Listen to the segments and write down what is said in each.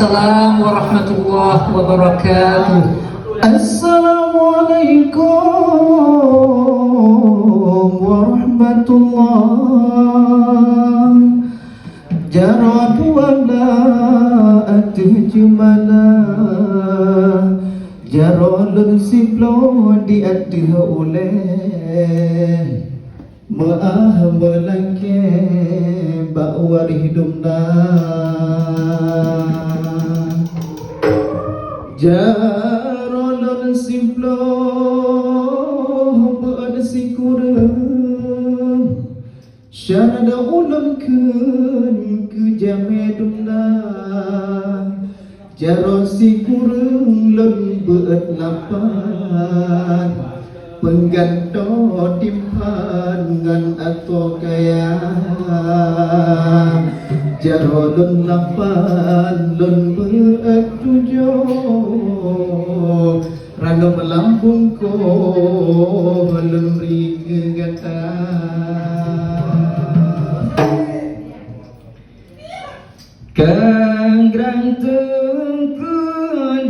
Waalaikumsalam warahmatullahi wabarakatuh. Assalamualaikum warahmatullahi jarad wala atjumala jarolun siplo di atih oleh maah melangke ba'war hidupna jarolun siplo bersikurang syarada ulun ke jamedumna jaron sikurang lun beut lapan pengganto timpan ngan atau kaya jaron lapan lun beut tujuh rano melambung ko lun ring gata kang granteng ku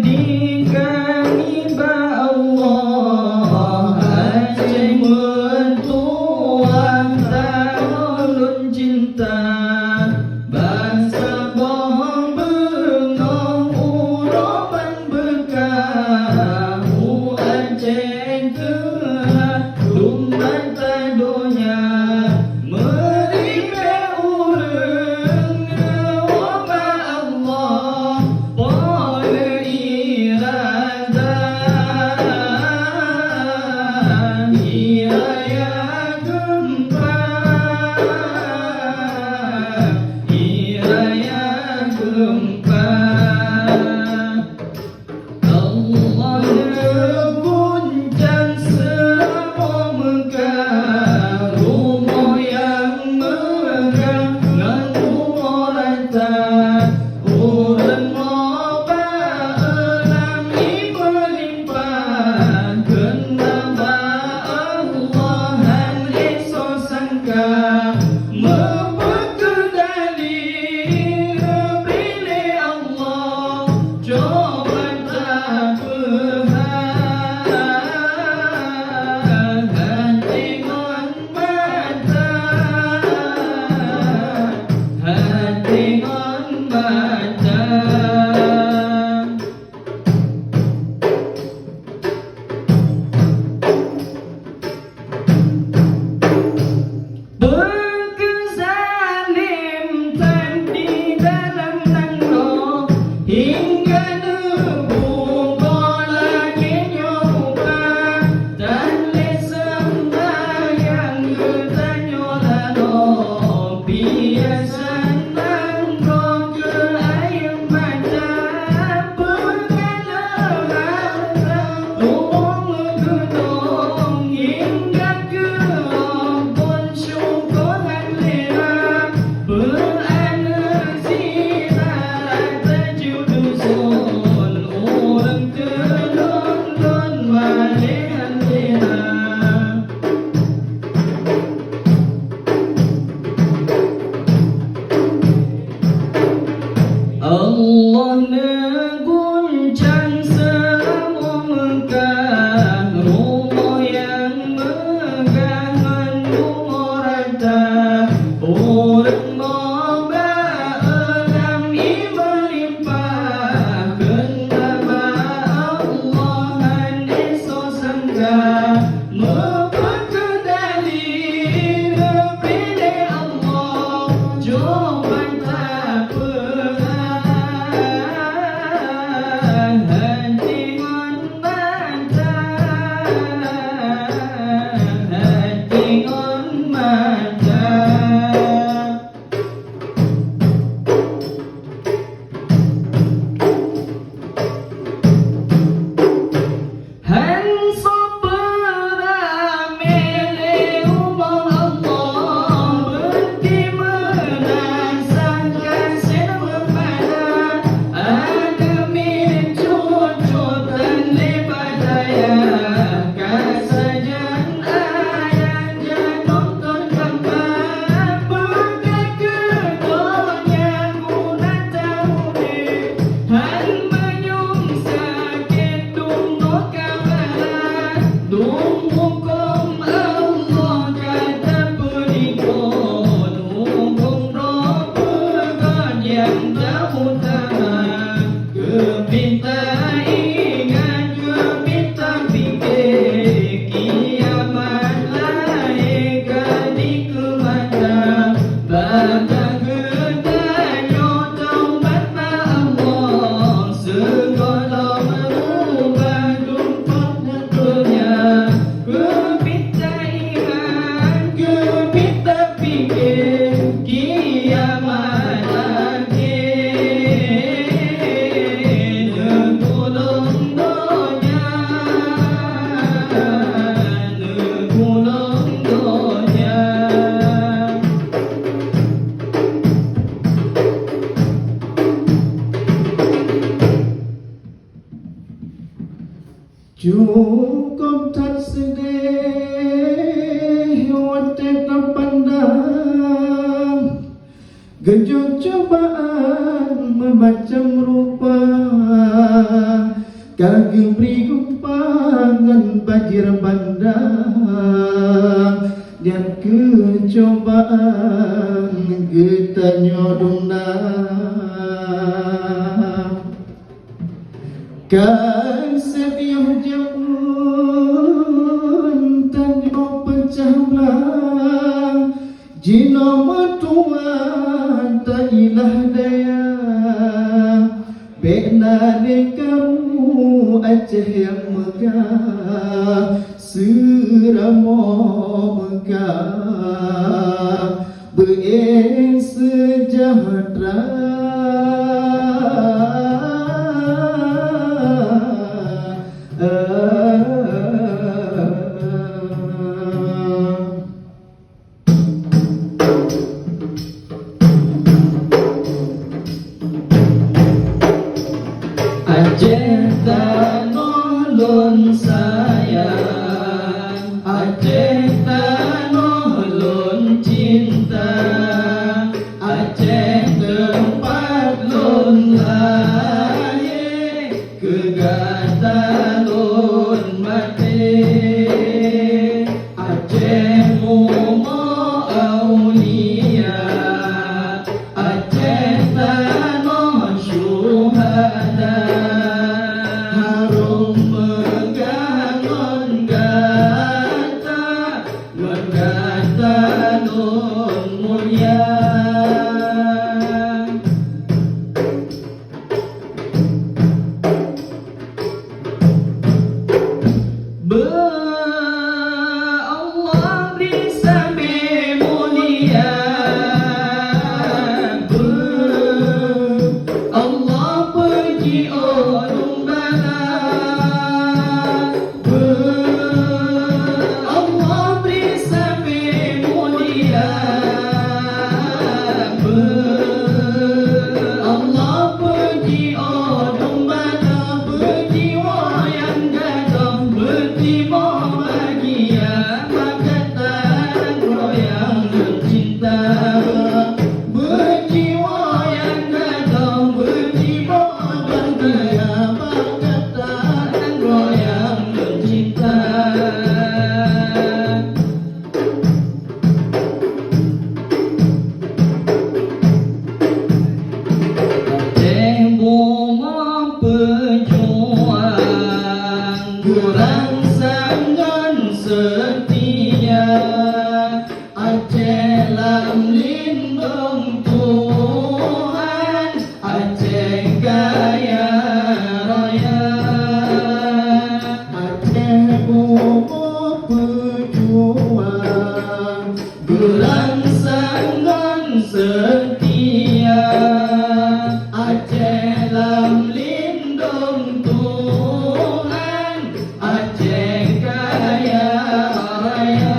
di kami ba Allah ajai mentuang tahun cinta bangsa bohong bengong urapan bekah ajai telah dumban tadonya mereka urang wama Allah boleh irada iraya gempa iraya gempa Allah guncang semua Mekah rumah yang megah ngantu rata urang moba elam ibelimpah kenapa Allah hanriso sangka mempekendali pilih Allah coba tak berhad hati ngon mata hati ngon mata berkesalim tan di dalam nanglo hingga nebung bola kenyoba dan lesem yang ketanyolano biasa nanglo ke air mata pengalang umum gedong hingga ke ompon syukuran lera berenergi rata judusun orang telon-telon balian lera Allah neguncang semua Mekah rumah yang megah mendung rata orang moba elam ibelimpah kenapa Allah handiso sangka mempekendali pilih Allah coba tak berhad Kita ingat ke kita fikir kiamat lahirkan di kemana. Bangga ketanya taubat Allah segala merubah tumpahnya dunia. Kita ingat ke kita fikir kiamat cukup tak sedih watak tak pandang gejot cobaan memacam rupa kagem beri gumpangan banjir bandang dan kecobaan getanya dungna kan setiap jaman tanyo pecah belah jina matuan tak ilah daya bena kamu Aceh yang megah seramo megah bersejahtera. Aceh tanolon sayang, Aceh tanolon cinta, Aceh tempat lon lahir, kegata lon mati. Aceh mumo aulia, Aceh tanah syuhada. Allah beri sambil mulia, Allah pergi orang barat, Allah beri sambil mulia, Allah pergi orang barat, berjiwa yang gagah, berjiwa bahagia, makatan royang mencinta. Berjiwa yang gagah, berjiwa bahagia, makatan royang mencinta. Bunga pejuang kurang sangan setia, Aceh lam lindung Tuhan, Aceh gaya raya. Aceh bunga pejuang kurang sangan setia, Aceh lam lindung Tuhan, Aceh kaya raya.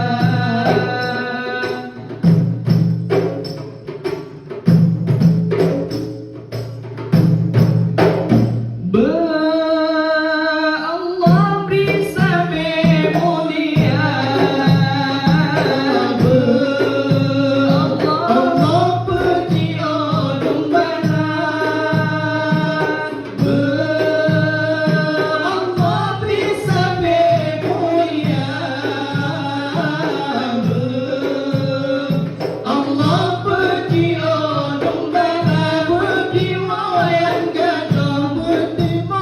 Allah beri sambil mulia, Allah pergi orang barat, Allah beri sambil mulia, Allah pergi orang barat, berjiwa yang gagah, berjiwa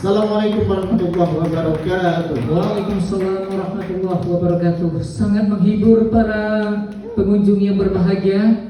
Assalamualaikum warahmatullahi wabarakatuh. Waalaikumsalam warahmatullahi wabarakatuh. Sangat menghibur para pengunjung yang berbahagia.